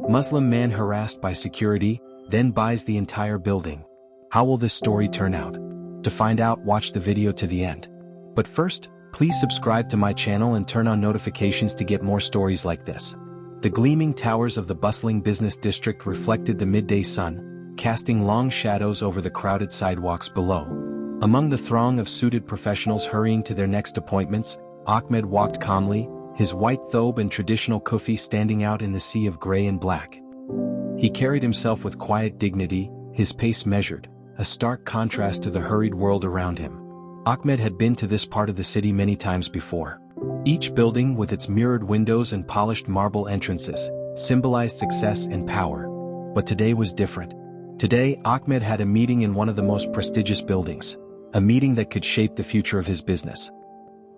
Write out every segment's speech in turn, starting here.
Muslim man harassed by security, then buys the entire building. How will this story turn out? To find out, watch the video to the end. But first, please subscribe to my channel and turn on notifications to get more stories like this. The gleaming towers of the bustling business district reflected the midday sun, casting long shadows over the crowded sidewalks below. Among the throng of suited professionals hurrying to their next appointments, Ahmed walked calmly, his white thobe and traditional kufi standing out in the sea of gray and black. He carried himself with quiet dignity, his pace measured, a stark contrast to the hurried world around him. Ahmed had been to this part of the city many times before. Each building, with its mirrored windows and polished marble entrances, symbolized success and power. But today was different. Today, Ahmed had a meeting in one of the most prestigious buildings, a meeting that could shape the future of his business.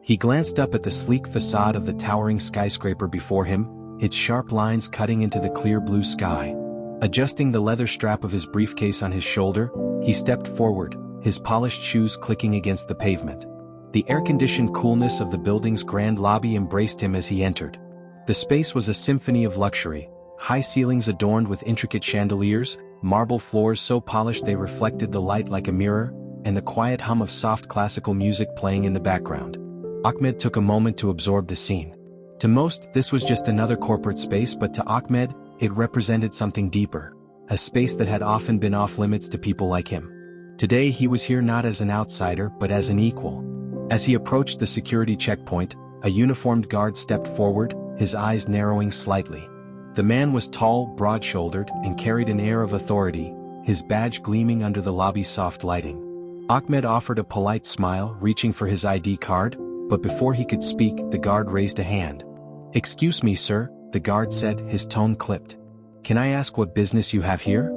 He glanced up at the sleek facade of the towering skyscraper before him, its sharp lines cutting into the clear blue sky. Adjusting the leather strap of his briefcase on his shoulder, he stepped forward, his polished shoes clicking against the pavement. The air-conditioned coolness of the building's grand lobby embraced him as he entered. The space was a symphony of luxury, high ceilings adorned with intricate chandeliers, marble floors so polished they reflected the light like a mirror, and the quiet hum of soft classical music playing in the background. Ahmed took a moment to absorb the scene. To most, this was just another corporate space, but to Ahmed, it represented something deeper, a space that had often been off-limits to people like him. Today he was here not as an outsider but as an equal. As he approached the security checkpoint, a uniformed guard stepped forward, his eyes narrowing slightly. The man was tall, broad-shouldered, and carried an air of authority, his badge gleaming under the lobby's soft lighting. Ahmed offered a polite smile, reaching for his ID card, but before he could speak, the guard raised a hand. "Excuse me, sir," the guard said, his tone clipped. "Can I ask what business you have here?"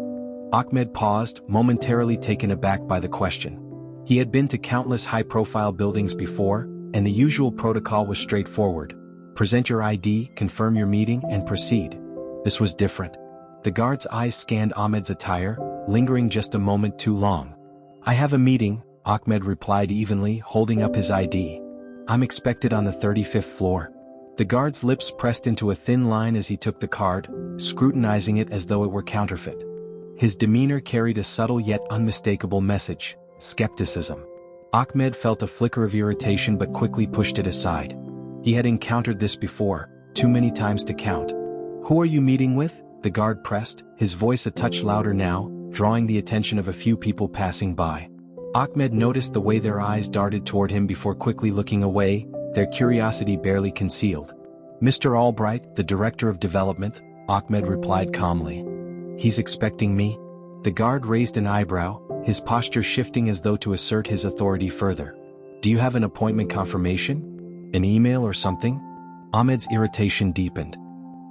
Ahmed paused, momentarily taken aback by the question. He had been to countless high-profile buildings before, and the usual protocol was straightforward. Present your ID, confirm your meeting, and proceed. This was different. The guard's eyes scanned Ahmed's attire, lingering just a moment too long. "I have a meeting," Ahmed replied evenly, holding up his ID. "I'm expected on the 35th floor." The guard's lips pressed into a thin line as he took the card, scrutinizing it as though it were counterfeit. His demeanor carried a subtle yet unmistakable message: skepticism. Ahmed felt a flicker of irritation but quickly pushed it aside. He had encountered this before, too many times to count. "Who are you meeting with?" the guard pressed, his voice a touch louder now, drawing the attention of a few people passing by. Ahmed noticed the way their eyes darted toward him before quickly looking away, their curiosity barely concealed. "Mr. Albright, the Director of Development," Ahmed replied calmly. "He's expecting me?" The guard raised an eyebrow, his posture shifting as though to assert his authority further. "Do you have an appointment confirmation? An email or something?" Ahmed's irritation deepened.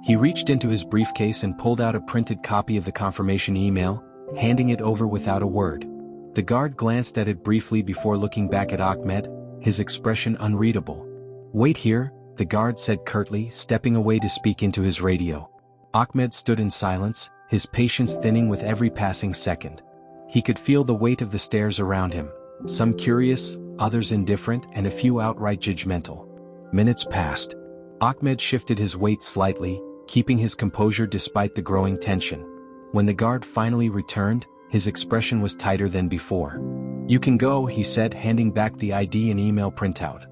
He reached into his briefcase and pulled out a printed copy of the confirmation email, handing it over without a word. The guard glanced at it briefly before looking back at Ahmed, his expression unreadable. "Wait here," the guard said curtly, stepping away to speak into his radio. Ahmed stood in silence, his patience thinning with every passing second. He could feel the weight of the stares around him, some curious, others indifferent, and a few outright judgmental. Minutes passed. Ahmed shifted his weight slightly, keeping his composure despite the growing tension. When the guard finally returned, his expression was tighter than before. "You can go," he said, handing back the ID and email printout.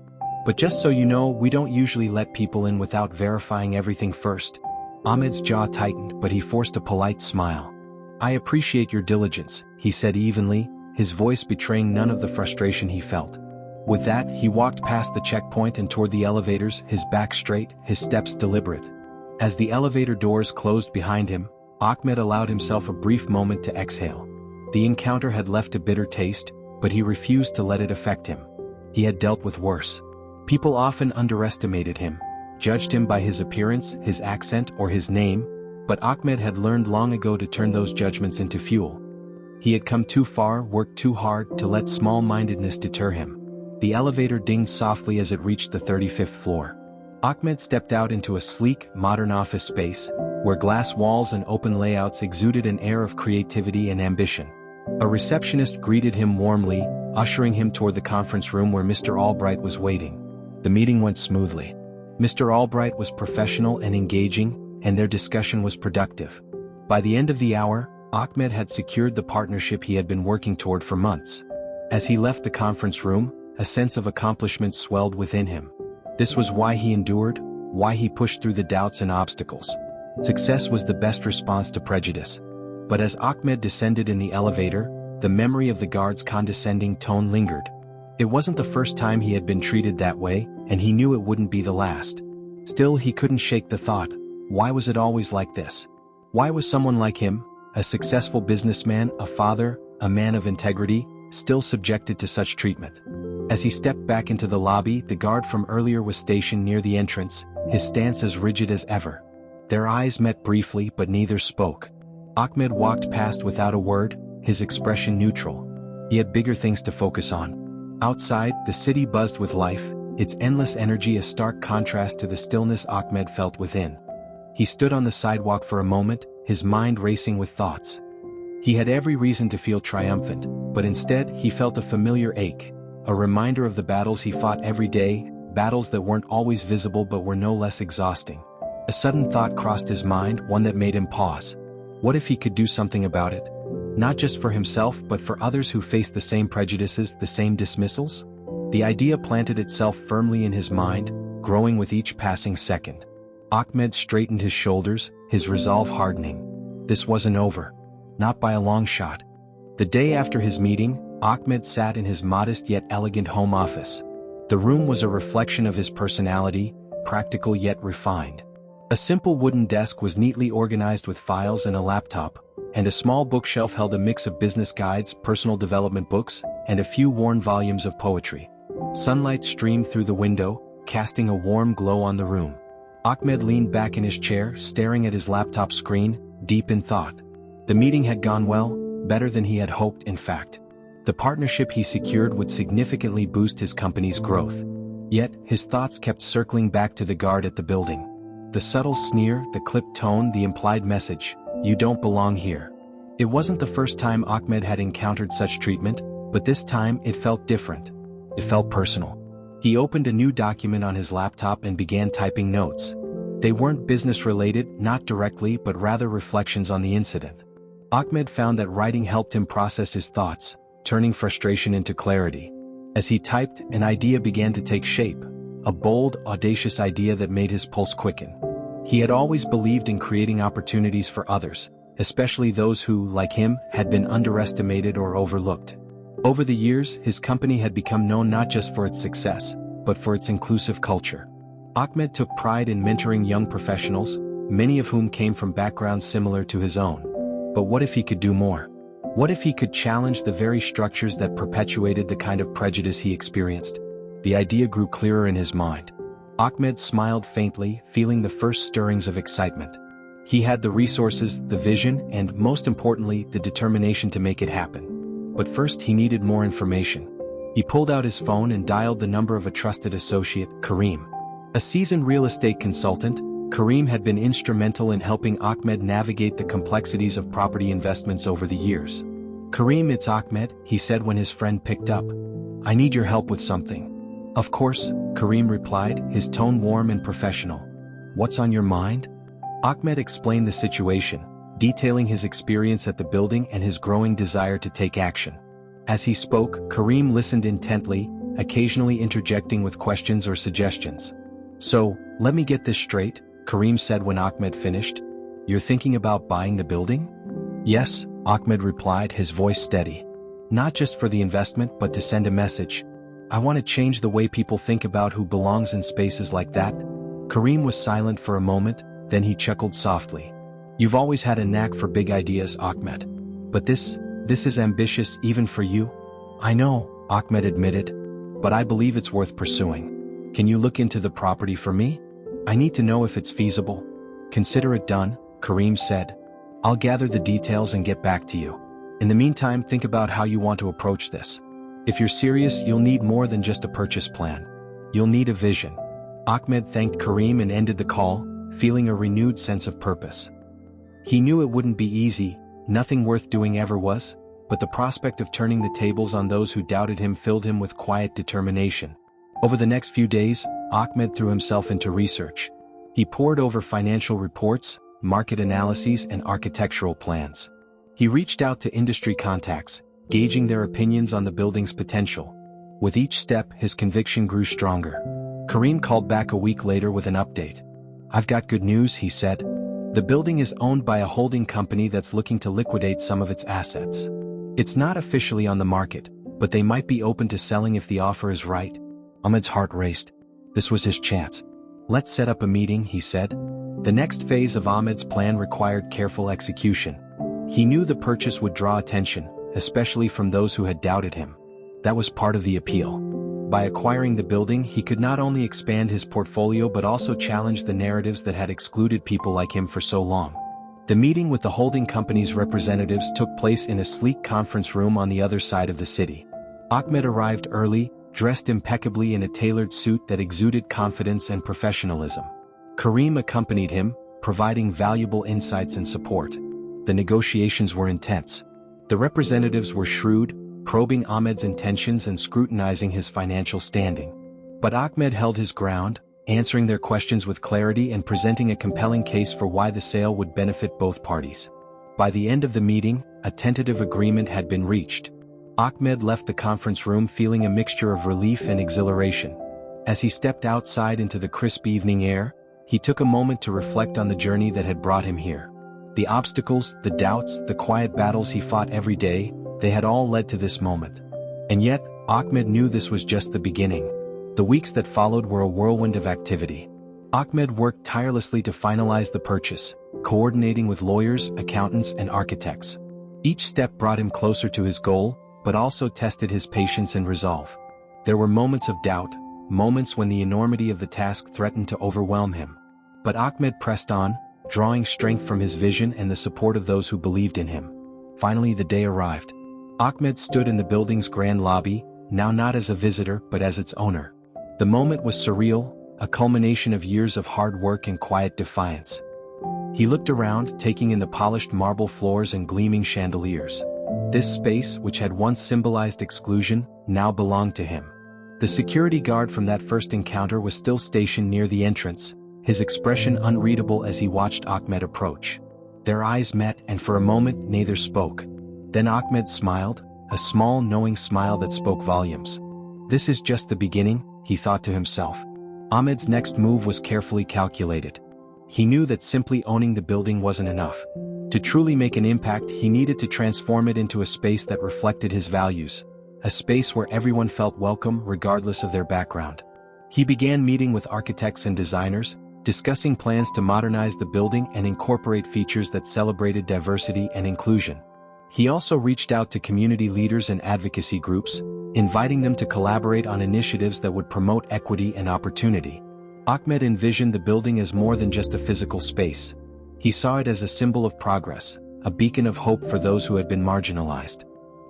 "But just so you know, we don't usually let people in without verifying everything first." Ahmed's jaw tightened, but he forced a polite smile. "I appreciate your diligence," he said evenly, his voice betraying none of the frustration he felt. With that, he walked past the checkpoint and toward the elevators, his back straight, his steps deliberate. As the elevator doors closed behind him, Ahmed allowed himself a brief moment to exhale. The encounter had left a bitter taste, but he refused to let it affect him. He had dealt with worse. People often underestimated him, judged him by his appearance, his accent, or his name, but Ahmed had learned long ago to turn those judgments into fuel. He had come too far, worked too hard, to let small-mindedness deter him. The elevator dinged softly as it reached the 35th floor. Ahmed stepped out into a sleek, modern office space, where glass walls and open layouts exuded an air of creativity and ambition. A receptionist greeted him warmly, ushering him toward the conference room where Mr. Albright was waiting. The meeting went smoothly. Mr. Albright was professional and engaging, and their discussion was productive. By the end of the hour, Ahmed had secured the partnership he had been working toward for months. As he left the conference room, a sense of accomplishment swelled within him. This was why he endured, why he pushed through the doubts and obstacles. Success was the best response to prejudice. But as Ahmed descended in the elevator, the memory of the guard's condescending tone lingered. It wasn't the first time he had been treated that way, and he knew it wouldn't be the last. Still, he couldn't shake the thought, why was it always like this? Why was someone like him, a successful businessman, a father, a man of integrity, still subjected to such treatment? As he stepped back into the lobby, the guard from earlier was stationed near the entrance, his stance as rigid as ever. Their eyes met briefly, but neither spoke. Ahmed walked past without a word, his expression neutral. He had bigger things to focus on. Outside, the city buzzed with life, its endless energy a stark contrast to the stillness Ahmed felt within. He stood on the sidewalk for a moment, his mind racing with thoughts. He had every reason to feel triumphant, but instead he felt a familiar ache, a reminder of the battles he fought every day, battles that weren't always visible but were no less exhausting. A sudden thought crossed his mind, one that made him pause. What if he could do something about it? Not just for himself but for others who faced the same prejudices, the same dismissals? The idea planted itself firmly in his mind, growing with each passing second. Ahmed straightened his shoulders, his resolve hardening. This wasn't over. Not by a long shot. The day after his meeting, Ahmed sat in his modest yet elegant home office. The room was a reflection of his personality, practical yet refined. A simple wooden desk was neatly organized with files and a laptop, and a small bookshelf held a mix of business guides, personal development books, and a few worn volumes of poetry. Sunlight streamed through the window, casting a warm glow on the room. Ahmed leaned back in his chair, staring at his laptop screen, deep in thought. The meeting had gone well, better than he had hoped in fact. The partnership he secured would significantly boost his company's growth. Yet, his thoughts kept circling back to the guard at the building. The subtle sneer, the clipped tone, the implied message, "You don't belong here." It wasn't the first time Ahmed had encountered such treatment, but this time it felt different. It felt personal. He opened a new document on his laptop and began typing notes. They weren't business-related, not directly, but rather reflections on the incident. Ahmed found that writing helped him process his thoughts, turning frustration into clarity. As he typed, an idea began to take shape, a bold, audacious idea that made his pulse quicken. He had always believed in creating opportunities for others, especially those who, like him, had been underestimated or overlooked. Over the years, his company had become known not just for its success, but for its inclusive culture. Ahmed took pride in mentoring young professionals, many of whom came from backgrounds similar to his own. But what if he could do more? What if he could challenge the very structures that perpetuated the kind of prejudice he experienced? The idea grew clearer in his mind. Ahmed smiled faintly, feeling the first stirrings of excitement. He had the resources, the vision, and, most importantly, the determination to make it happen. But first he needed more information. He pulled out his phone and dialed the number of a trusted associate, Kareem. A seasoned real estate consultant, Kareem had been instrumental in helping Ahmed navigate the complexities of property investments over the years. "Kareem, it's Ahmed," he said when his friend picked up. "I need your help with something." "Of course," Kareem replied, his tone warm and professional. "What's on your mind?" Ahmed explained the situation, detailing his experience at the building and his growing desire to take action. As he spoke, Kareem listened intently, occasionally interjecting with questions or suggestions. "So, let me get this straight," Kareem said when Ahmed finished. "You're thinking about buying the building?" "Yes," Ahmed replied, his voice steady. "Not just for the investment but to send a message. I want to change the way people think about who belongs in spaces like that." Kareem was silent for a moment, then he chuckled softly. "You've always had a knack for big ideas, Ahmed. But this is ambitious even for you." "I know," Ahmed admitted. "But I believe it's worth pursuing. Can you look into the property for me? I need to know if it's feasible." "Consider it done," Kareem said. "I'll gather the details and get back to you. In the meantime, think about how you want to approach this. If you're serious, you'll need more than just a purchase plan. You'll need a vision." Ahmed thanked Kareem and ended the call, feeling a renewed sense of purpose. He knew it wouldn't be easy, nothing worth doing ever was, but the prospect of turning the tables on those who doubted him filled him with quiet determination. Over the next few days, Ahmed threw himself into research. He pored over financial reports, market analyses, and architectural plans. He reached out to industry contacts, gauging their opinions on the building's potential. With each step, his conviction grew stronger. Karim called back a week later with an update. "I've got good news," he said. "The building is owned by a holding company that's looking to liquidate some of its assets. It's not officially on the market, but they might be open to selling if the offer is right." Ahmed's heart raced. This was his chance. "Let's set up a meeting," he said. The next phase of Ahmed's plan required careful execution. He knew the purchase would draw attention, especially from those who had doubted him. That was part of the appeal. By acquiring the building, he could not only expand his portfolio but also challenge the narratives that had excluded people like him for so long. The meeting with the holding company's representatives took place in a sleek conference room on the other side of the city. Ahmed arrived early, dressed impeccably in a tailored suit that exuded confidence and professionalism. Karim accompanied him, providing valuable insights and support. The negotiations were intense. The representatives were shrewd, probing Ahmed's intentions and scrutinizing his financial standing. But Ahmed held his ground, answering their questions with clarity and presenting a compelling case for why the sale would benefit both parties. By the end of the meeting, a tentative agreement had been reached. Ahmed left the conference room feeling a mixture of relief and exhilaration. As he stepped outside into the crisp evening air, he took a moment to reflect on the journey that had brought him here. The obstacles, the doubts, the quiet battles he fought every day, they had all led to this moment. And yet, Ahmed knew this was just the beginning. The weeks that followed were a whirlwind of activity. Ahmed worked tirelessly to finalize the purchase, coordinating with lawyers, accountants, and architects. Each step brought him closer to his goal, but also tested his patience and resolve. There were moments of doubt, moments when the enormity of the task threatened to overwhelm him. But Ahmed pressed on, drawing strength from his vision and the support of those who believed in him. Finally, the day arrived. Ahmed stood in the building's grand lobby, now not as a visitor but as its owner. The moment was surreal, a culmination of years of hard work and quiet defiance. He looked around, taking in the polished marble floors and gleaming chandeliers. This space, which had once symbolized exclusion, now belonged to him. The security guard from that first encounter was still stationed near the entrance, his expression unreadable as he watched Ahmed approach. Their eyes met, and for a moment neither spoke. Then Ahmed smiled, a small knowing smile that spoke volumes. "This is just the beginning," he thought to himself. Ahmed's next move was carefully calculated. He knew that simply owning the building wasn't enough. To truly make an impact, he needed to transform it into a space that reflected his values. A space where everyone felt welcome regardless of their background. He began meeting with architects and designers, discussing plans to modernize the building and incorporate features that celebrated diversity and inclusion. He also reached out to community leaders and advocacy groups, inviting them to collaborate on initiatives that would promote equity and opportunity. Ahmed envisioned the building as more than just a physical space. He saw it as a symbol of progress, a beacon of hope for those who had been marginalized.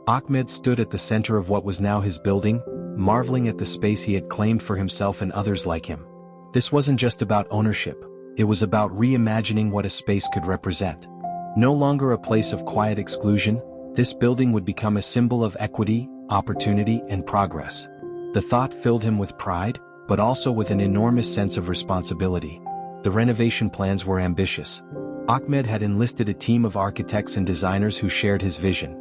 Ahmed stood at the center of what was now his building, marveling at the space he had claimed for himself and others like him. This wasn't just about ownership, it was about reimagining what a space could represent. No longer a place of quiet exclusion, this building would become a symbol of equity, opportunity, and progress. The thought filled him with pride, but also with an enormous sense of responsibility. The renovation plans were ambitious. Ahmed had enlisted a team of architects and designers who shared his vision.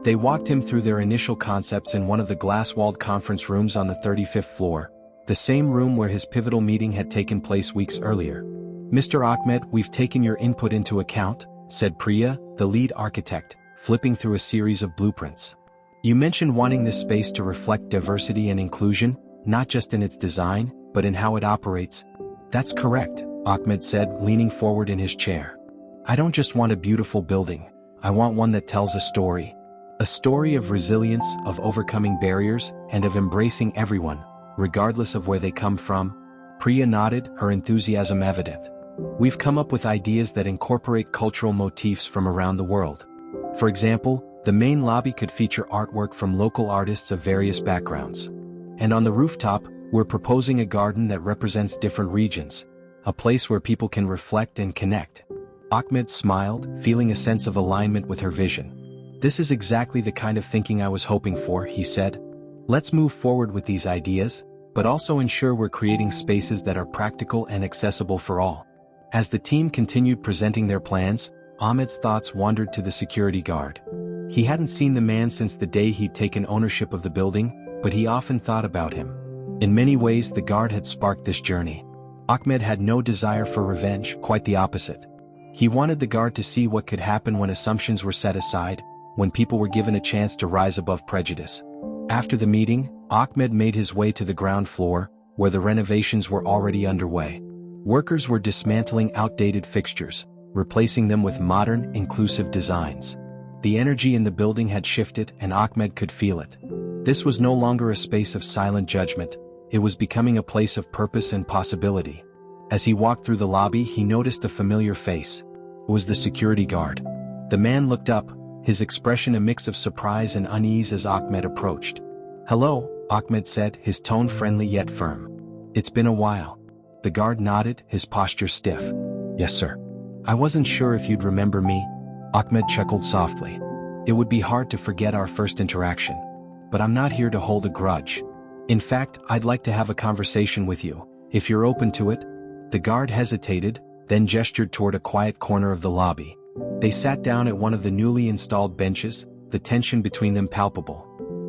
They walked him through their initial concepts in one of the glass-walled conference rooms on the 35th floor, the same room where his pivotal meeting had taken place weeks earlier. "Mr. Ahmed, we've taken your input into account," said Priya, the lead architect, flipping through a series of blueprints. "You mentioned wanting this space to reflect diversity and inclusion, not just in its design, but in how it operates." "That's correct," Ahmed said, leaning forward in his chair. "I don't just want a beautiful building, I want one that tells a story. A story of resilience, of overcoming barriers, and of embracing everyone, regardless of where they come from." Priya nodded, her enthusiasm evident. "We've come up with ideas that incorporate cultural motifs from around the world. For example, the main lobby could feature artwork from local artists of various backgrounds. And on the rooftop, we're proposing a garden that represents different regions, a place where people can reflect and connect." Ahmed smiled, feeling a sense of alignment with her vision. "This is exactly the kind of thinking I was hoping for," he said. "Let's move forward with these ideas, but also ensure we're creating spaces that are practical and accessible for all." As the team continued presenting their plans, Ahmed's thoughts wandered to the security guard. He hadn't seen the man since the day he'd taken ownership of the building, but he often thought about him. In many ways, the guard had sparked this journey. Ahmed had no desire for revenge, quite the opposite. He wanted the guard to see what could happen when assumptions were set aside, when people were given a chance to rise above prejudice. After the meeting, Ahmed made his way to the ground floor, where the renovations were already underway. Workers were dismantling outdated fixtures, replacing them with modern, inclusive designs. The energy in the building had shifted, and Ahmed could feel it. This was no longer a space of silent judgment, it was becoming a place of purpose and possibility. As he walked through the lobby, he noticed a familiar face. It was the security guard. The man looked up, his expression a mix of surprise and unease as Ahmed approached. "Hello," Ahmed said, his tone friendly yet firm. "It's been a while." The guard nodded, his posture stiff. "Yes, sir. I wasn't sure if you'd remember me." Ahmed chuckled softly. "It would be hard to forget our first interaction. But I'm not here to hold a grudge. In fact, I'd like to have a conversation with you, if you're open to it." The guard hesitated, then gestured toward a quiet corner of the lobby. They sat down at one of the newly installed benches, the tension between them palpable.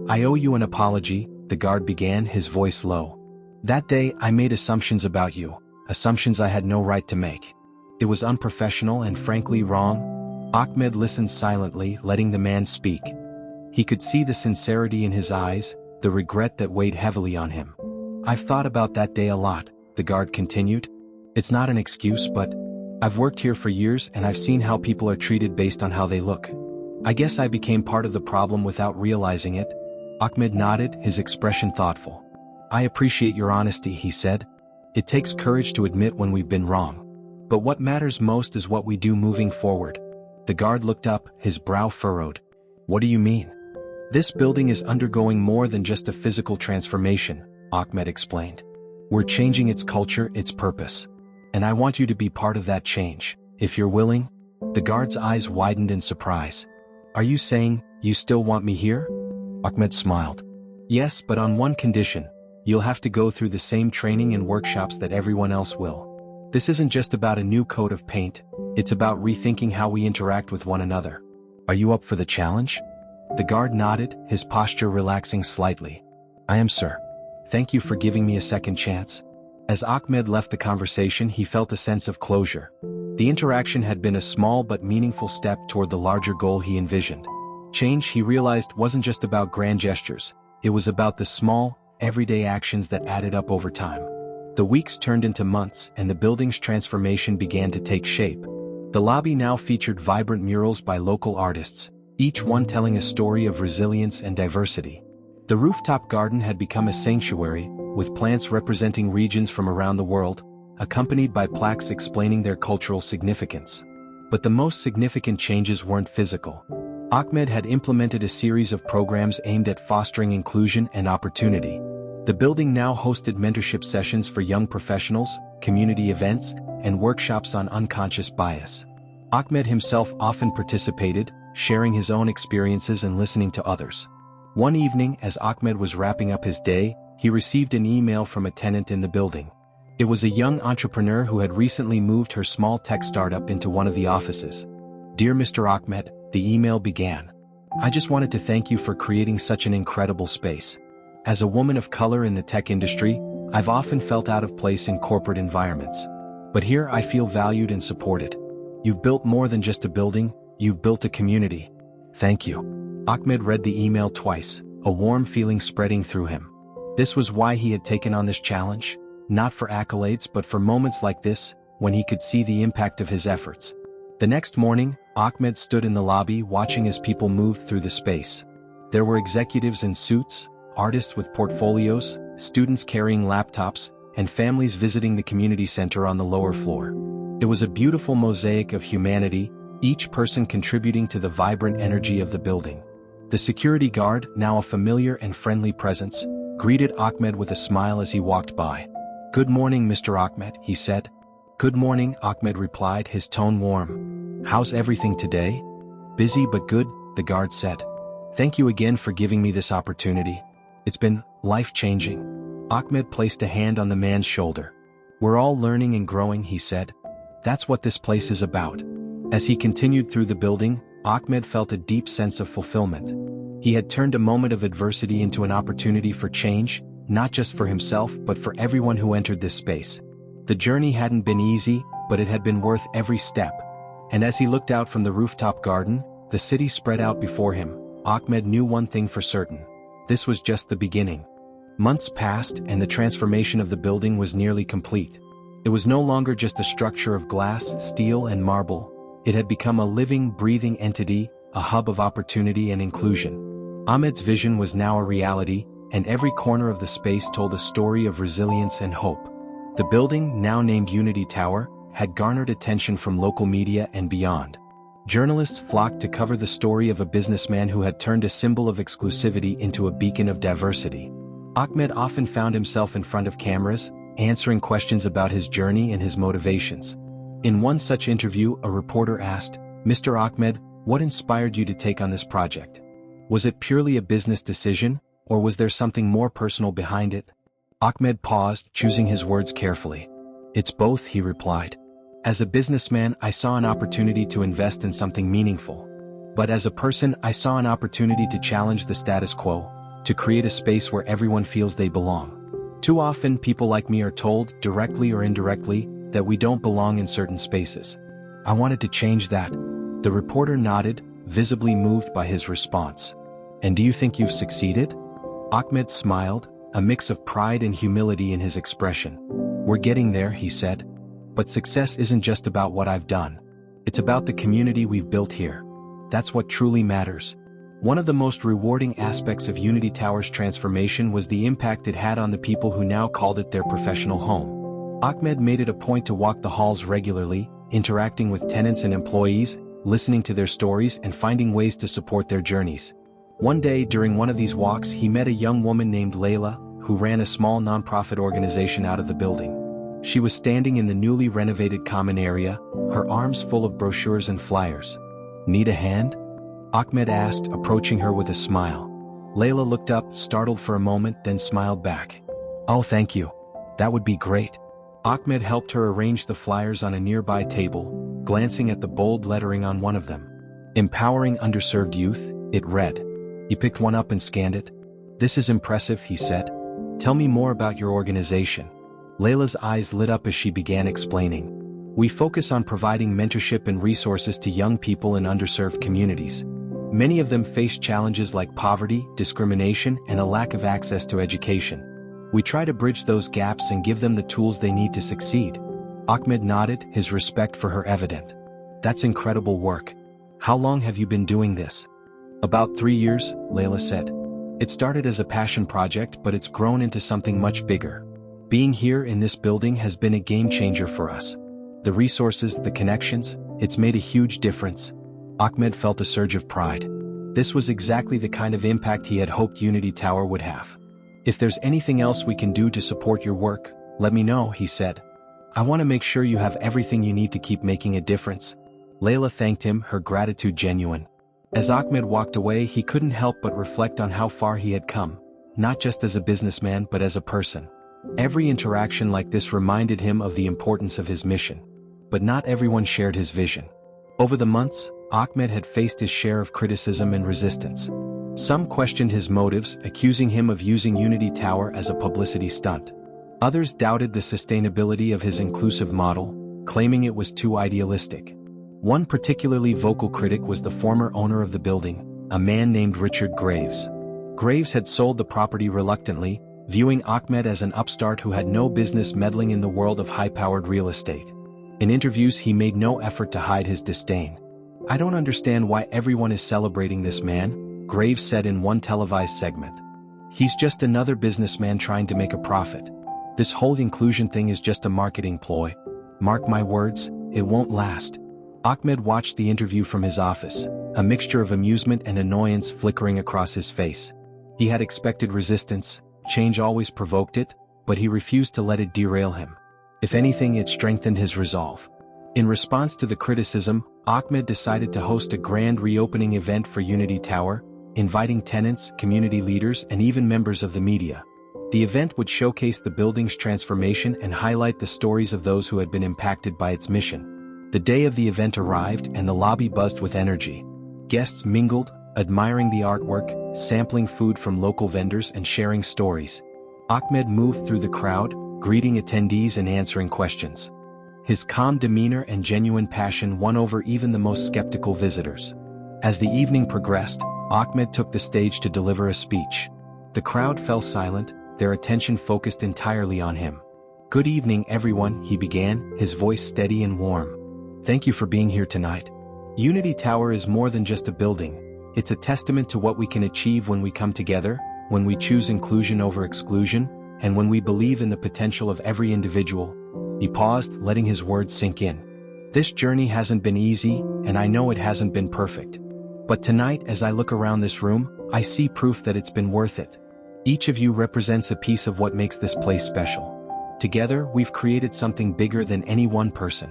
"I owe you an apology," the guard began, his voice low. "That day I made assumptions about you, assumptions I had no right to make. It was unprofessional and frankly wrong." Ahmed listened silently, letting the man speak. He could see the sincerity in his eyes, the regret that weighed heavily on him. "I've thought about that day a lot," the guard continued. "It's not an excuse, but I've worked here for years and I've seen how people are treated based on how they look. I guess I became part of the problem without realizing it." Ahmed nodded, his expression thoughtful. "I appreciate your honesty," he said. "It takes courage to admit when we've been wrong. But what matters most is what we do moving forward." The guard looked up, his brow furrowed. "What do you mean?" "This building is undergoing more than just a physical transformation," Ahmed explained. "We're changing its culture, its purpose. And I want you to be part of that change, if you're willing." The guard's eyes widened in surprise. "Are you saying, you still want me here?" Ahmed smiled. "Yes, but on one condition. You'll have to go through the same training and workshops that everyone else will. This isn't just about a new coat of paint, it's about rethinking how we interact with one another. Are you up for the challenge?" The guard nodded, his posture relaxing slightly. "I am, sir. Thank you for giving me a second chance." As Ahmed left the conversation, he felt a sense of closure. The interaction had been a small but meaningful step toward the larger goal he envisioned. Change, he realized, wasn't just about grand gestures, it was about the small, everyday actions that added up over time. The weeks turned into months, and the building's transformation began to take shape. The lobby now featured vibrant murals by local artists, each one telling a story of resilience and diversity. The rooftop garden had become a sanctuary, with plants representing regions from around the world, accompanied by plaques explaining their cultural significance. But the most significant changes weren't physical. Ahmed had implemented a series of programs aimed at fostering inclusion and opportunity. The building now hosted mentorship sessions for young professionals, community events, and workshops on unconscious bias. Ahmed himself often participated, sharing his own experiences and listening to others. One evening, as Ahmed was wrapping up his day, he received an email from a tenant in the building. It was a young entrepreneur who had recently moved her small tech startup into one of the offices. "Dear Mr. Ahmed," the email began. "I just wanted to thank you for creating such an incredible space. As a woman of color in the tech industry, I've often felt out of place in corporate environments. But here I feel valued and supported. You've built more than just a building, you've built a community. Thank you." Ahmed read the email twice, a warm feeling spreading through him. This was why he had taken on this challenge, not for accolades but for moments like this, when he could see the impact of his efforts. The next morning, Ahmed stood in the lobby watching as people moved through the space. There were executives in suits, artists with portfolios, students carrying laptops, and families visiting the community center on the lower floor. It was a beautiful mosaic of humanity, each person contributing to the vibrant energy of the building. The security guard, now a familiar and friendly presence, greeted Ahmed with a smile as he walked by. "Good morning, Mr. Ahmed," he said. "Good morning," Ahmed replied, his tone warm. "How's everything today?" "Busy but good," the guard said. "Thank you again for giving me this opportunity. It's been life-changing." Ahmed placed a hand on the man's shoulder. "We're all learning and growing," he said. That's what this place is about. As he continued through the building, Ahmed felt a deep sense of fulfillment. He had turned a moment of adversity into an opportunity for change, not just for himself but for everyone who entered this space. The journey hadn't been easy, but it had been worth every step. And as he looked out from the rooftop garden, the city spread out before him, Ahmed knew one thing for certain. This was just the beginning. Months passed and the transformation of the building was nearly complete. It was no longer just a structure of glass, steel and marble. It had become a living, breathing entity, a hub of opportunity and inclusion. Ahmed's vision was now a reality, and every corner of the space told a story of resilience and hope. The building, now named Unity Tower, had garnered attention from local media and beyond. Journalists flocked to cover the story of a businessman who had turned a symbol of exclusivity into a beacon of diversity. Ahmed often found himself in front of cameras, answering questions about his journey and his motivations. In one such interview, a reporter asked, "Mr. Ahmed, what inspired you to take on this project? Was it purely a business decision, or was there something more personal behind it?" Ahmed paused, choosing his words carefully. "It's both," he replied. "As a businessman, I saw an opportunity to invest in something meaningful. But as a person, I saw an opportunity to challenge the status quo, to create a space where everyone feels they belong. Too often, people like me are told, directly or indirectly, that we don't belong in certain spaces. I wanted to change that." The reporter nodded, visibly moved by his response. "And do you think you've succeeded?" Ahmed smiled, a mix of pride and humility in his expression. "We're getting there," he said. "But success isn't just about what I've done. It's about the community we've built here. That's what truly matters." One of the most rewarding aspects of Unity Tower's transformation was the impact it had on the people who now called it their professional home. Ahmed made it a point to walk the halls regularly, interacting with tenants and employees, listening to their stories and finding ways to support their journeys. One day during one of these walks he met a young woman named Layla, who ran a small nonprofit organization out of the building. She was standing in the newly renovated common area, her arms full of brochures and flyers. "Need a hand?" Ahmed asked, approaching her with a smile. Layla looked up, startled for a moment, then smiled back. "Oh, thank you. That would be great." Ahmed helped her arrange the flyers on a nearby table, glancing at the bold lettering on one of them. "Empowering Underserved Youth," it read. He picked one up and scanned it. "This is impressive," he said. "Tell me more about your organization." Layla's eyes lit up as she began explaining. "We focus on providing mentorship and resources to young people in underserved communities. Many of them face challenges like poverty, discrimination, and a lack of access to education. We try to bridge those gaps and give them the tools they need to succeed." Ahmed nodded, his respect for her evident. "That's incredible work. How long have you been doing this?" "About 3 years," Layla said. "It started as a passion project, but it's grown into something much bigger. Being here in this building has been a game changer for us. The resources, the connections, it's made a huge difference." Ahmed felt a surge of pride. This was exactly the kind of impact he had hoped Unity Tower would have. "If there's anything else we can do to support your work, let me know," he said. "I want to make sure you have everything you need to keep making a difference." Layla thanked him, her gratitude genuine. As Ahmed walked away, he couldn't help but reflect on how far he had come, not just as a businessman but as a person. Every interaction like this reminded him of the importance of his mission. But not everyone shared his vision. Over the months, Ahmed had faced his share of criticism and resistance. Some questioned his motives, accusing him of using Unity Tower as a publicity stunt. Others doubted the sustainability of his inclusive model, claiming it was too idealistic. One particularly vocal critic was the former owner of the building, a man named Richard Graves. Graves had sold the property reluctantly, viewing Ahmed as an upstart who had no business meddling in the world of high-powered real estate. In interviews he made no effort to hide his disdain. "I don't understand why everyone is celebrating this man," Graves said in one televised segment. "He's just another businessman trying to make a profit. This whole inclusion thing is just a marketing ploy. Mark my words, it won't last." Ahmed watched the interview from his office, a mixture of amusement and annoyance flickering across his face. He had expected resistance, change always provoked it, but he refused to let it derail him. If anything, it strengthened his resolve. In response to the criticism, Ahmed decided to host a grand reopening event for Unity Tower, inviting tenants, community leaders, and even members of the media. The event would showcase the building's transformation and highlight the stories of those who had been impacted by its mission. The day of the event arrived and the lobby buzzed with energy. Guests mingled, admiring the artwork, sampling food from local vendors and sharing stories. Ahmed moved through the crowd, greeting attendees and answering questions. His calm demeanor and genuine passion won over even the most skeptical visitors. As the evening progressed, Ahmed took the stage to deliver a speech. The crowd fell silent, their attention focused entirely on him. "Good evening, everyone," he began, his voice steady and warm. "Thank you for being here tonight. Unity Tower is more than just a building. It's a testament to what we can achieve when we come together, when we choose inclusion over exclusion, and when we believe in the potential of every individual." He paused, letting his words sink in. "This journey hasn't been easy, and I know it hasn't been perfect. But tonight, as I look around this room, I see proof that it's been worth it. Each of you represents a piece of what makes this place special. Together, we've created something bigger than any one person."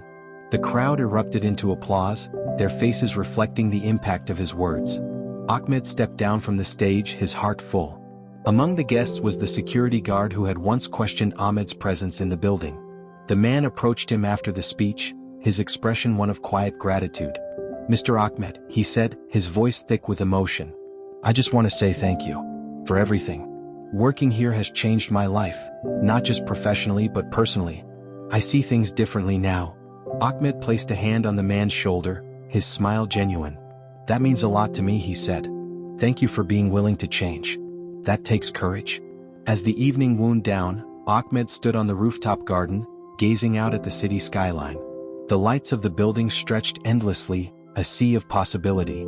The crowd erupted into applause, their faces reflecting the impact of his words. Ahmed stepped down from the stage, his heart full. Among the guests was the security guard who had once questioned Ahmed's presence in the building. The man approached him after the speech, his expression one of quiet gratitude. "Mr. Ahmed," he said, his voice thick with emotion. "I just want to say thank you for everything. Working here has changed my life, not just professionally but personally. I see things differently now." Ahmed placed a hand on the man's shoulder, his smile genuine. "That means a lot to me," he said. "Thank you for being willing to change. That takes courage." As the evening wound down, Ahmed stood on the rooftop garden, gazing out at the city skyline. The lights of the building stretched endlessly, a sea of possibility.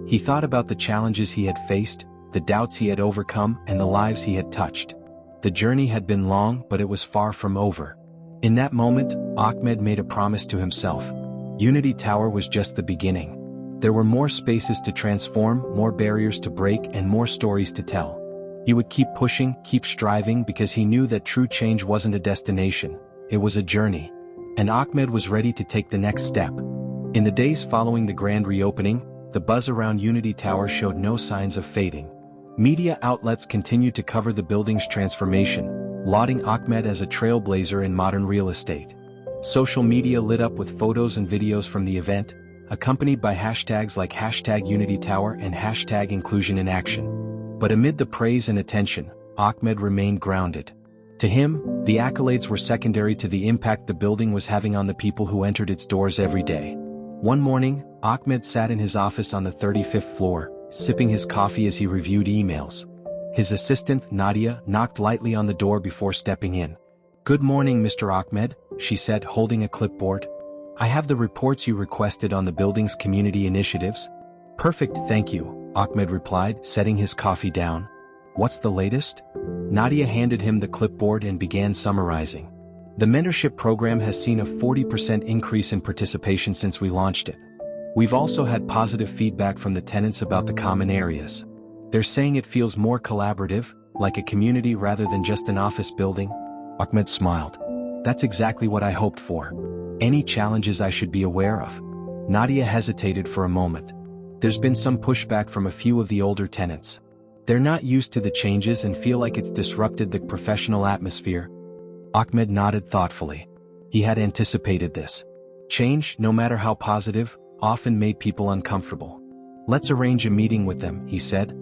He thought about the challenges he had faced, the doubts he had overcome, and the lives he had touched. The journey had been long, but it was far from over. In that moment, Ahmed made a promise to himself. Unity Tower was just the beginning. There were more spaces to transform, more barriers to break, and more stories to tell. He would keep pushing, keep striving, because he knew that true change wasn't a destination, it was a journey. And Ahmed was ready to take the next step. In the days following the grand reopening, the buzz around Unity Tower showed no signs of fading. Media outlets continued to cover the building's transformation, lauding Ahmed as a trailblazer in modern real estate. Social media lit up with photos and videos from the event, accompanied by hashtags like #UnityTower and #InclusionInAction. But amid the praise and attention, Ahmed remained grounded. To him, the accolades were secondary to the impact the building was having on the people who entered its doors every day. One morning, Ahmed sat in his office on the 35th floor, sipping his coffee as he reviewed emails. His assistant, Nadia, knocked lightly on the door before stepping in. "Good morning, Mr. Ahmed," she said, holding a clipboard. "I have the reports you requested on the building's community initiatives." "Perfect, thank you," Ahmed replied, setting his coffee down. "What's the latest?" Nadia handed him the clipboard and began summarizing. "The mentorship program has seen a 40% increase in participation since we launched it. We've also had positive feedback from the tenants about the common areas. They're saying it feels more collaborative, like a community rather than just an office building." Ahmed smiled. "That's exactly what I hoped for. Any challenges I should be aware of?" Nadia hesitated for a moment. "There's been some pushback from a few of the older tenants. They're not used to the changes and feel like it's disrupted the professional atmosphere." Ahmed nodded thoughtfully. He had anticipated this. Change, no matter how positive, often made people uncomfortable. "Let's arrange a meeting with them," he said.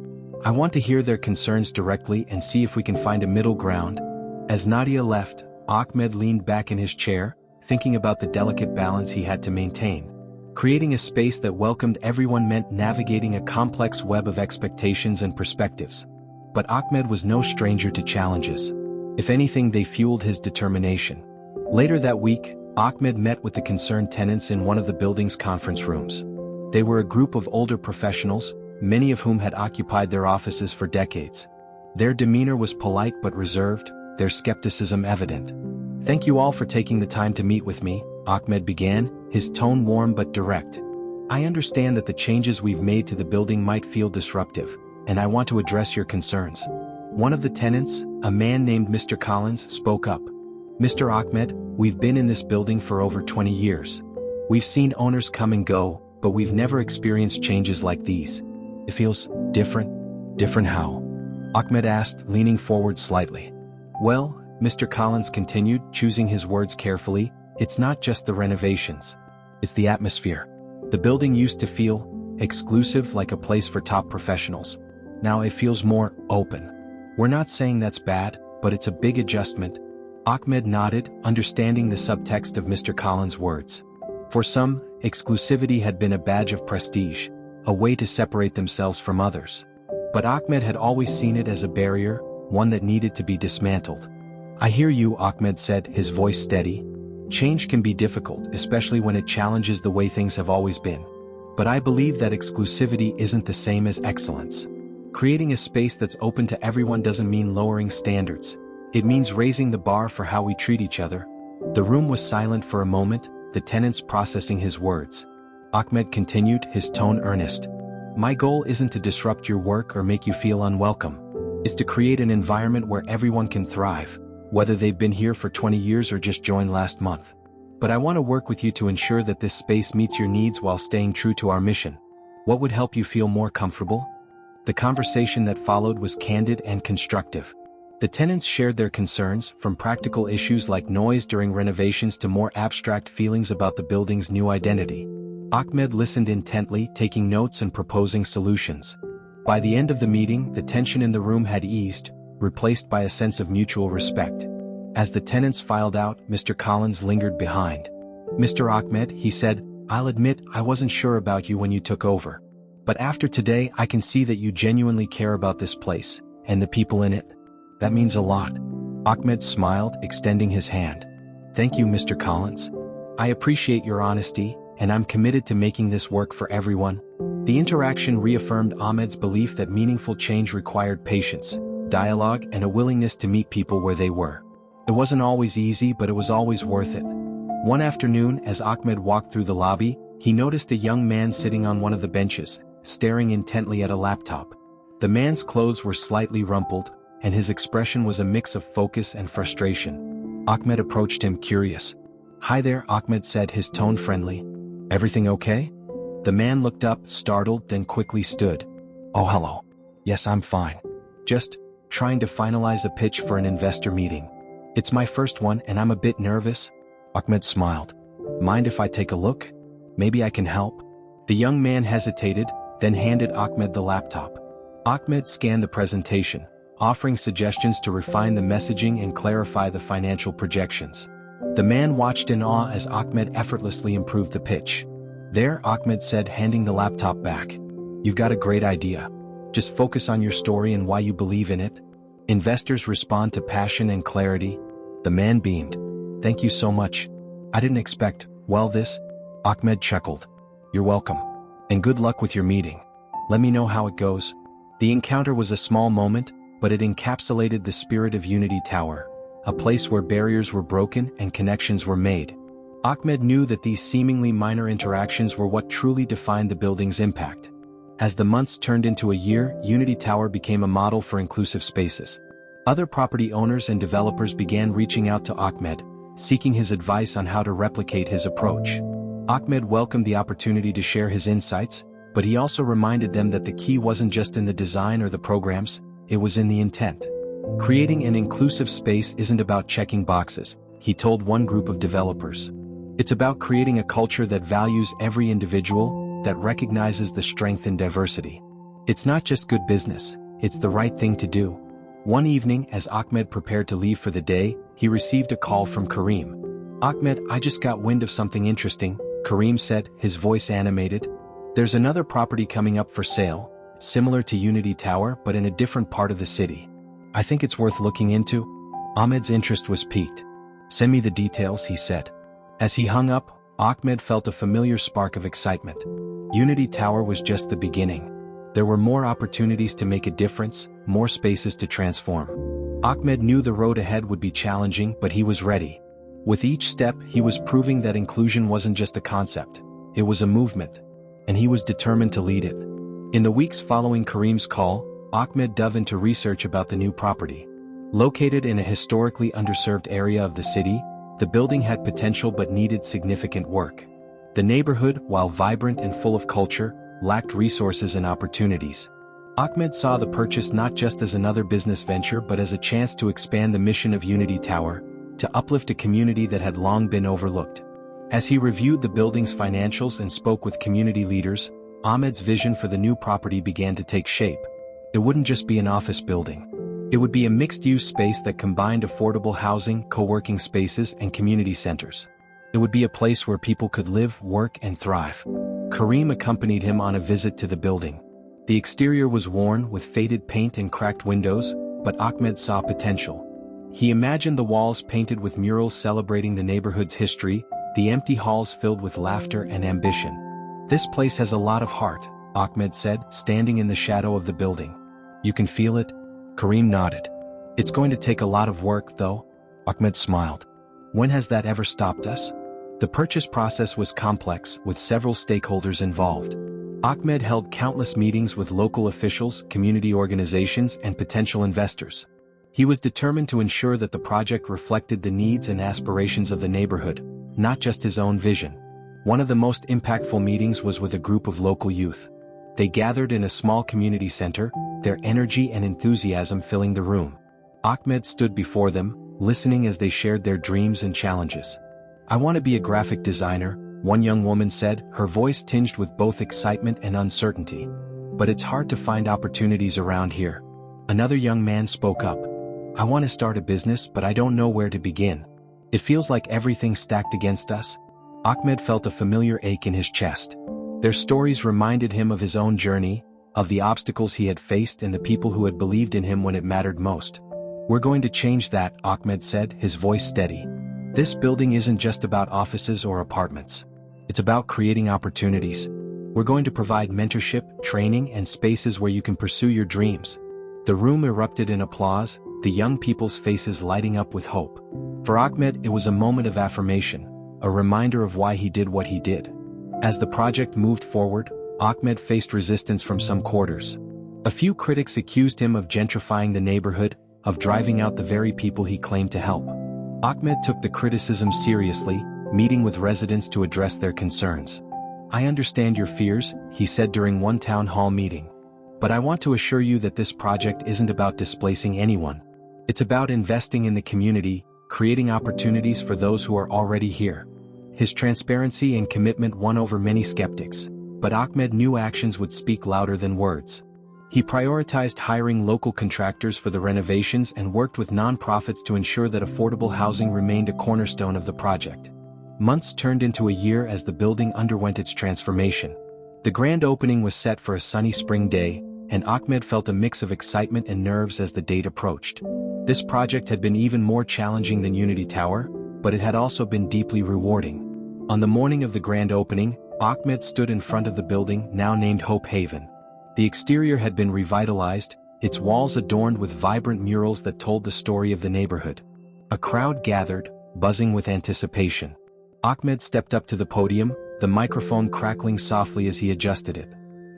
"I want to hear their concerns directly and see if we can find a middle ground." As Nadia left, Ahmed leaned back in his chair, thinking about the delicate balance he had to maintain. Creating a space that welcomed everyone meant navigating a complex web of expectations and perspectives. But Ahmed was no stranger to challenges. If anything, they fueled his determination. Later that week, Ahmed met with the concerned tenants in one of the building's conference rooms. They were a group of older professionals, many of whom had occupied their offices for decades. Their demeanor was polite but reserved, their skepticism evident. "Thank you all for taking the time to meet with me," Ahmed began, his tone warm but direct. "I understand that the changes we've made to the building might feel disruptive, and I want to address your concerns." One of the tenants, a man named Mr. Collins, spoke up. "Mr. Ahmed, we've been in this building for over 20 years. We've seen owners come and go, but we've never experienced changes like these. It feels different." "Different how?" Ahmed asked, leaning forward slightly. Well, Mr. Collins continued, choosing his words carefully, it's not just the renovations. It's the atmosphere. The building used to feel exclusive, like a place for top professionals. Now it feels more open. We're not saying that's bad, but it's a big adjustment. Ahmed nodded, understanding the subtext of Mr. Collins' words. For some, exclusivity had been a badge of prestige, a way to separate themselves from others. But Ahmed had always seen it as a barrier, one that needed to be dismantled. I hear you, Ahmed said, his voice steady. Change can be difficult, especially when it challenges the way things have always been. But I believe that exclusivity isn't the same as excellence. Creating a space that's open to everyone doesn't mean lowering standards. It means raising the bar for how we treat each other. The room was silent for a moment, the tenants processing his words. Ahmed continued, his tone earnest. My goal isn't to disrupt your work or make you feel unwelcome. It's to create an environment where everyone can thrive, whether they've been here for 20 years or just joined last month. But I want to work with you to ensure that this space meets your needs while staying true to our mission. What would help you feel more comfortable? The conversation that followed was candid and constructive. The tenants shared their concerns, from practical issues like noise during renovations to more abstract feelings about the building's new identity. Ahmed listened intently, taking notes and proposing solutions. By the end of the meeting, the tension in the room had eased, replaced by a sense of mutual respect. As the tenants filed out, Mr. Collins lingered behind. Mr. Ahmed, he said, I'll admit I wasn't sure about you when you took over. But after today I can see that you genuinely care about this place, and the people in it. That means a lot. Ahmed smiled, extending his hand. Thank you, Mr. Collins. I appreciate your honesty, and I'm committed to making this work for everyone. The interaction reaffirmed Ahmed's belief that meaningful change required patience, dialogue, and a willingness to meet people where they were. It wasn't always easy, but it was always worth it. One afternoon, as Ahmed walked through the lobby, he noticed a young man sitting on one of the benches, staring intently at a laptop. The man's clothes were slightly rumpled, and his expression was a mix of focus and frustration. Ahmed approached him, curious. Hi there, Ahmed said, his tone friendly. Everything okay? The man looked up, startled, then quickly stood. Oh, hello. Yes, I'm fine. Just trying to finalize a pitch for an investor meeting. It's my first one and I'm a bit nervous. Ahmed smiled. Mind if I take a look? Maybe I can help? The young man hesitated, then handed Ahmed the laptop. Ahmed scanned the presentation, offering suggestions to refine the messaging and clarify the financial projections. The man watched in awe as Ahmed effortlessly improved the pitch. There, Ahmed said, handing the laptop back. You've got a great idea. Just focus on your story and why you believe in it. Investors respond to passion and clarity. The man beamed. Thank you so much. I didn't expect, well, this. Ahmed chuckled. You're welcome. And good luck with your meeting. Let me know how it goes. The encounter was a small moment, but it encapsulated the spirit of Unity Tower, a place where barriers were broken and connections were made. Ahmed knew that these seemingly minor interactions were what truly defined the building's impact. As the months turned into a year, Unity Tower became a model for inclusive spaces. Other property owners and developers began reaching out to Ahmed, seeking his advice on how to replicate his approach. Ahmed welcomed the opportunity to share his insights, but he also reminded them that the key wasn't just in the design or the programs, it was in the intent. Creating an inclusive space isn't about checking boxes, he told one group of developers. It's about creating a culture that values every individual, that recognizes the strength in diversity. It's not just good business, it's the right thing to do. One evening, as Ahmed prepared to leave for the day, he received a call from Kareem. Ahmed, I just got wind of something interesting, Kareem said, his voice animated. There's another property coming up for sale, similar to Unity Tower but in a different part of the city. I think it's worth looking into. Ahmed's interest was piqued. Send me the details, he said. As he hung up, Ahmed felt a familiar spark of excitement. Unity Tower was just the beginning. There were more opportunities to make a difference, more spaces to transform. Ahmed knew the road ahead would be challenging, but he was ready. With each step, he was proving that inclusion wasn't just a concept, it was a movement, and he was determined to lead it. In the weeks following Kareem's call, Ahmed dove into research about the new property. Located in a historically underserved area of the city, the building had potential but needed significant work. The neighborhood, while vibrant and full of culture, lacked resources and opportunities. Ahmed saw the purchase not just as another business venture but as a chance to expand the mission of Unity Tower, to uplift a community that had long been overlooked. As he reviewed the building's financials and spoke with community leaders, Ahmed's vision for the new property began to take shape. It wouldn't just be an office building. It would be a mixed-use space that combined affordable housing, co-working spaces, and community centers. It would be a place where people could live, work, and thrive. Kareem accompanied him on a visit to the building. The exterior was worn with faded paint and cracked windows, but Ahmed saw potential. He imagined the walls painted with murals celebrating the neighborhood's history, the empty halls filled with laughter and ambition. "This place has a lot of heart," Ahmed said, standing in the shadow of the building. "You can feel it?" Kareem nodded. "It's going to take a lot of work, though." Ahmed smiled. "When has that ever stopped us?" The purchase process was complex, with several stakeholders involved. Ahmed held countless meetings with local officials, community organizations, and potential investors. He was determined to ensure that the project reflected the needs and aspirations of the neighborhood, not just his own vision. One of the most impactful meetings was with a group of local youth. They gathered in a small community center, their energy and enthusiasm filling the room. Ahmed stood before them, listening as they shared their dreams and challenges. "I want to be a graphic designer," one young woman said, her voice tinged with both excitement and uncertainty. "But it's hard to find opportunities around here." Another young man spoke up. "I want to start a business, but I don't know where to begin. It feels like everything's stacked against us." Ahmed felt a familiar ache in his chest. Their stories reminded him of his own journey, of the obstacles he had faced and the people who had believed in him when it mattered most. "We're going to change that," Ahmed said, his voice steady. "This building isn't just about offices or apartments. It's about creating opportunities. We're going to provide mentorship, training, and spaces where you can pursue your dreams." The room erupted in applause, the young people's faces lighting up with hope. For Ahmed, it was a moment of affirmation, a reminder of why he did what he did. As the project moved forward, Ahmed faced resistance from some quarters. A few critics accused him of gentrifying the neighborhood, of driving out the very people he claimed to help. Ahmed took the criticism seriously, meeting with residents to address their concerns. "I understand your fears," he said during one town hall meeting. "But I want to assure you that this project isn't about displacing anyone. It's about investing in the community, creating opportunities for those who are already here." His transparency and commitment won over many skeptics, but Ahmed knew actions would speak louder than words. He prioritized hiring local contractors for the renovations and worked with nonprofits to ensure that affordable housing remained a cornerstone of the project. Months turned into a year as the building underwent its transformation. The grand opening was set for a sunny spring day, and Ahmed felt a mix of excitement and nerves as the date approached. This project had been even more challenging than Unity Tower, but it had also been deeply rewarding. On the morning of the grand opening, Ahmed stood in front of the building, now named Hope Haven. The exterior had been revitalized, its walls adorned with vibrant murals that told the story of the neighborhood. A crowd gathered, buzzing with anticipation. Ahmed stepped up to the podium, the microphone crackling softly as he adjusted it.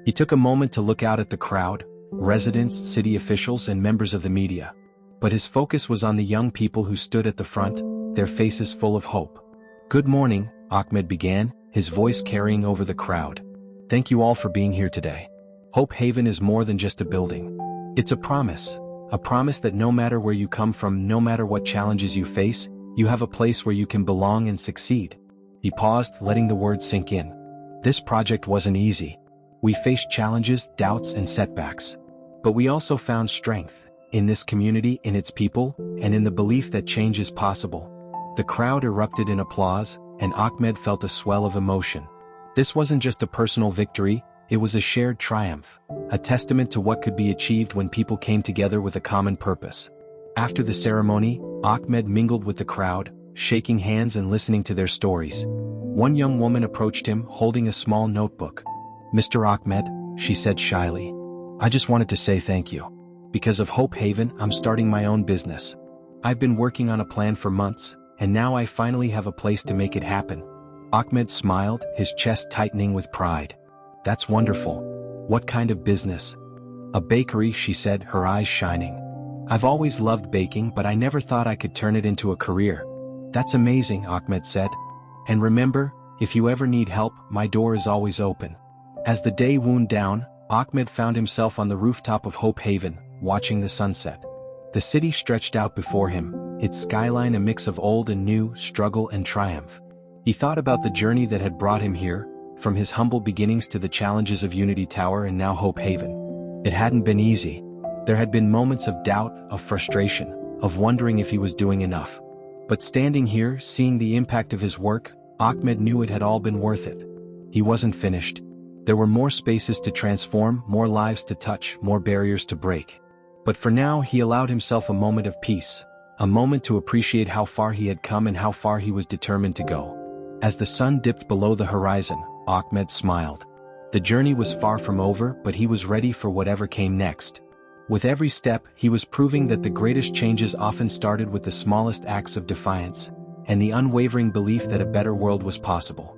He took a moment to look out at the crowd, residents, city officials, and members of the media. But his focus was on the young people who stood at the front, their faces full of hope. "Good morning," Ahmed began, his voice carrying over the crowd. "Thank you all for being here today. Hope Haven is more than just a building. It's a promise that no matter where you come from, no matter what challenges you face, you have a place where you can belong and succeed." He paused, letting the words sink in. "This project wasn't easy. We faced challenges, doubts, and setbacks. But we also found strength, in this community, in its people, and in the belief that change is possible." The crowd erupted in applause, and Ahmed felt a swell of emotion. This wasn't just a personal victory, it was a shared triumph, a testament to what could be achieved when people came together with a common purpose. After the ceremony, Ahmed mingled with the crowd, shaking hands and listening to their stories. One young woman approached him, holding a small notebook. "Mr. Ahmed," she said shyly, "I just wanted to say thank you. Because of Hope Haven, I'm starting my own business. I've been working on a plan for months, and now I finally have a place to make it happen." Ahmed smiled, his chest tightening with pride. "That's wonderful. What kind of business?" "A bakery," she said, her eyes shining. "I've always loved baking, but I never thought I could turn it into a career." "That's amazing," Ahmed said. "And remember, if you ever need help, my door is always open." As the day wound down, Ahmed found himself on the rooftop of Hope Haven, watching the sunset. The city stretched out before him, its skyline a mix of old and new, struggle and triumph. He thought about the journey that had brought him here, from his humble beginnings to the challenges of Unity Tower and now Hope Haven. It hadn't been easy. There had been moments of doubt, of frustration, of wondering if he was doing enough. But standing here, seeing the impact of his work, Ahmed knew it had all been worth it. He wasn't finished. There were more spaces to transform, more lives to touch, more barriers to break. But for now he allowed himself a moment of peace, a moment to appreciate how far he had come and how far he was determined to go. As the sun dipped below the horizon, Ahmed smiled. The journey was far from over, but he was ready for whatever came next. With every step, he was proving that the greatest changes often started with the smallest acts of defiance, and the unwavering belief that a better world was possible.